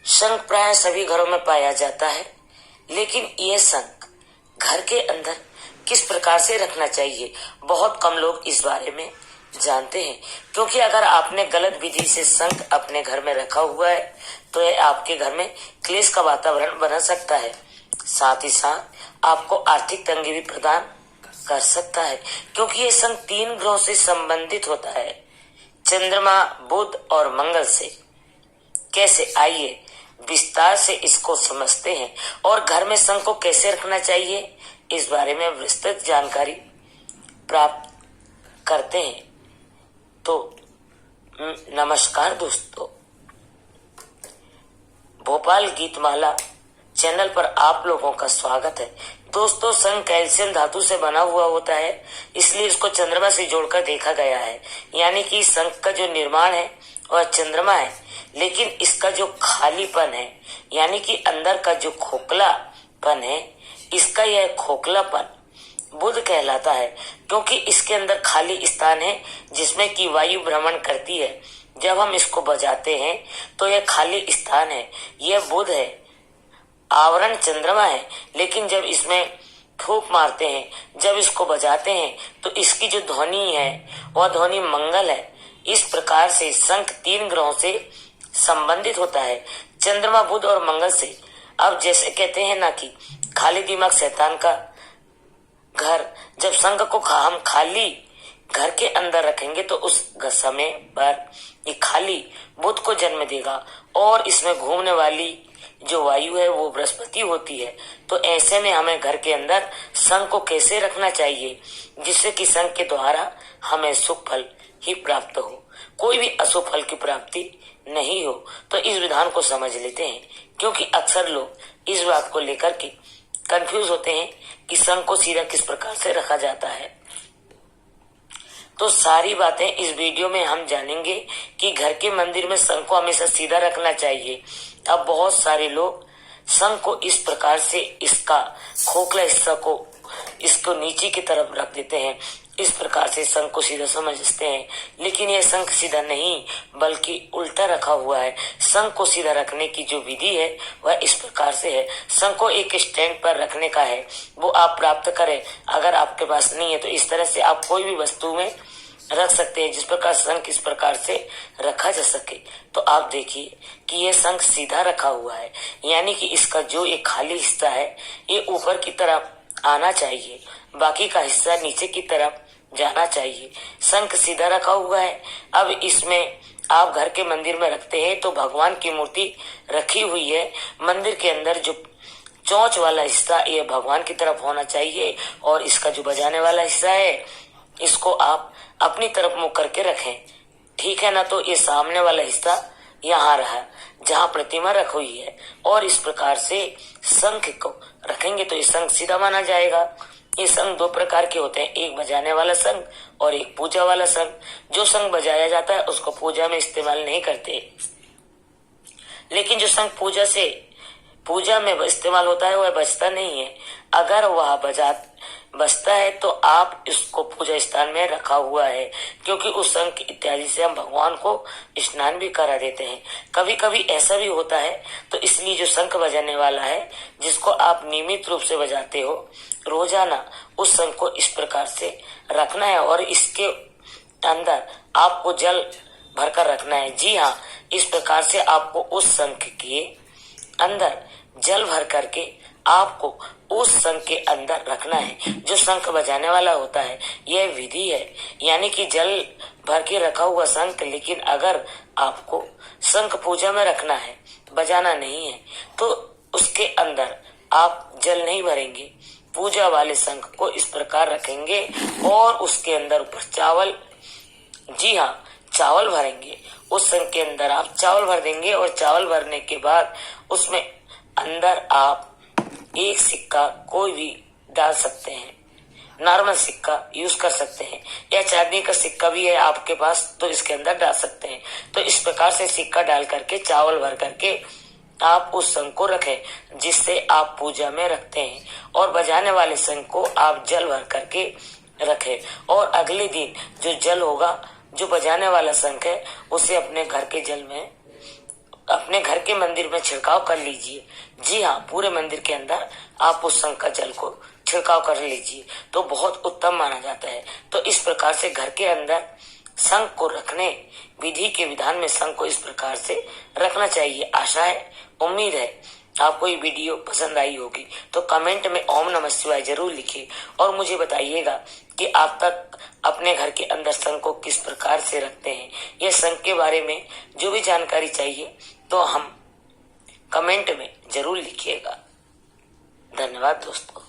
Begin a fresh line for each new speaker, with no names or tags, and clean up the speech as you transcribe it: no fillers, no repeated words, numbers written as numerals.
शंख प्राय सभी घरों में पाया जाता है, लेकिन यह शंख घर के अंदर किस प्रकार से रखना चाहिए, बहुत कम लोग इस बारे में जानते हैं। क्योंकि अगर आपने गलत विधि से शंख अपने घर में रखा हुआ है तो यह आपके घर में क्लेश का वातावरण बना सकता है। साथ ही साथ आपको आर्थिक तंगी भी प्रदान कर सकता है, क्योंकि यह शंख 3 ग्रहों से संबंधित होता है, चंद्रमा, बुध और मंगल से। कैसे, आइए विस्तार से इसको समझते हैं और घर में शंख को कैसे रखना चाहिए इस बारे में विस्तृत जानकारी प्राप्त करते हैं। तो नमस्कार दोस्तों, भोपाल गीतमाला चैनल पर आप लोगों का स्वागत है। दोस्तों, शंख कैल्शियम धातु से बना हुआ होता है, इसलिए इसको चंद्रमा से जोड़कर देखा गया है। यानी कि शंख का जो निर्माण है वह चंद्रमा है, लेकिन इसका जो खालीपन है यानी कि अंदर का जो खोखलापन है, इसका यह खोखलापन बुध कहलाता है, क्योंकि इसके अंदर खाली स्थान है जिसमें कि वायु भ्रमण करती है। जब हम इसको बजाते हैं तो यह खाली स्थान है, यह बुध है, आवरण चंद्रमा है। लेकिन जब इसमें फूंक मारते हैं, जब इसको बजाते हैं तो इसकी जो ध्वनि है वह ध्वनि मंगल है। इस प्रकार से शंख 3 ग्रहों से संबंधित होता है, चंद्रमा, बुध और मंगल से। अब जैसे कहते हैं ना कि खाली दिमाग शैतान का घर, जब शंख को हम खाली घर के अंदर रखेंगे तो उस समय पर ये खाली बुध को जन्म देगा और इसमें घूमने वाली जो वायु है वो बृहस्पति होती है। तो ऐसे में हमें घर के अंदर शंख को कैसे रखना चाहिए जिससे कि शंख के द्वारा हमें शुभ फल ही प्राप्त हो, कोई भी अशुभ फल की प्राप्ति नहीं हो। तो इस विधान को समझ लेते हैं, क्योंकि अक्सर लोग इस बात को लेकर के कंफ्यूज होते हैं कि शंख को सीधा किस प्रकार से रखा जाता है। तो सारी बातें इस वीडियो में हम जानेंगे कि घर के मंदिर में शंख को हमेशा सीधा रखना चाहिए। अब बहुत सारे लोग शंख को इस प्रकार से इसका खोखला हिस्सा को इसको नीचे की तरफ रख देते हैं, इस प्रकार से शंख को सीधा समझते हैं, लेकिन यह शंख सीधा नहीं बल्कि उल्टा रखा हुआ है। शंख को सीधा रखने की जो विधि है वह इस प्रकार से है। शंख को एक स्टैंड पर रखने का है, वो आप प्राप्त करें। अगर आपके पास नहीं है तो इस तरह से आप कोई भी वस्तु में रख सकते हैं जिस प्रकार शंख इस प्रकार से रखा जा सके। तो आप देखिए कि यह शंख सीधा रखा हुआ है, यानी कि इसका जो एक खाली हिस्सा है ये ऊपर की तरफ आना चाहिए, बाकी का हिस्सा नीचे की तरफ जाना चाहिए। शंख सीधा रखा हुआ है। अब इसमें आप घर के मंदिर में रखते हैं तो भगवान की मूर्ति रखी हुई है, मंदिर के अंदर जो चोंच वाला हिस्सा ये भगवान की तरफ होना चाहिए और इसका जो बजाने वाला हिस्सा है इसको आप अपनी तरफ मुंह करके रखें, ठीक है ना। तो ये सामने वाला हिस्सा यहाँ रहा जहाँ प्रतिमा रखी हुई है, और इस प्रकार से शंख को रखेंगे तो ये शंख सीधा माना जाएगा। ये शंख 2 प्रकार के होते हैं, एक बजाने वाला शंख और एक पूजा वाला शंख। जो शंख बजाया जाता है उसको पूजा में इस्तेमाल नहीं करते, लेकिन जो शंख पूजा में इस्तेमाल होता है वह बजता नहीं है। अगर वह बजता है तो आप इसको पूजा स्थान में रखा हुआ है, क्योंकि उस शंख इत्यादि से हम भगवान को स्नान भी करा देते हैं। कभी कभी ऐसा भी होता है, तो इसलिए जो शंख बजाने वाला है जिसको आप नियमित रूप से बजाते हो रोजाना, उस शंख को इस प्रकार से रखना है और इसके अंदर आपको जल भरकर रखना है। जी हाँ, इस प्रकार से आपको उस शंख के अंदर जल भर करके आपको उस शंख के अंदर रखना है जो शंख बजाने वाला होता है। यह विधि है, यानी कि जल भर के रखा हुआ शंख। लेकिन अगर आपको शंख पूजा में रखना है, बजाना नहीं है, तो उसके अंदर आप जल नहीं भरेंगे, पूजा वाले शंख को इस प्रकार रखेंगे और उसके अंदर ऊपर चावल, जी हाँ चावल भरेंगे। उस शंख के अंदर आप चावल भर देंगे और चावल भरने के बाद उसमें अंदर आप एक सिक्का कोई भी डाल सकते हैं, नॉर्मल सिक्का यूज कर सकते हैं, या चांदी का सिक्का भी है आपके पास तो इसके अंदर डाल सकते हैं। तो इस प्रकार से सिक्का डाल करके चावल भर करके आप उस शंख को रखें जिससे आप पूजा में रखते हैं, और बजाने वाले शंख को आप जल भर करके रखें। और अगले दिन जो जल होगा, जो बजाने वाला शंख है, उसे अपने घर के जल में अपने घर के मंदिर में छिड़काव कर लीजिए। जी हाँ, पूरे मंदिर के अंदर आप उस शंख का जल को छिड़काव कर लीजिए तो बहुत उत्तम माना जाता है। तो इस प्रकार से घर के अंदर शंख को रखने विधि के विधान में शंख को इस प्रकार से रखना चाहिए। आशा है, उम्मीद है आपको ये वीडियो पसंद आई होगी। तो कमेंट में ओम नमः शिवाय जरूर लिखिए और मुझे बताइएगा कि आप तक अपने घर के अंदर शंख को किस प्रकार से रखते हैं। ये शंख के बारे में जो भी जानकारी चाहिए तो हम कमेंट में जरूर लिखिएगा। धन्यवाद दोस्तों।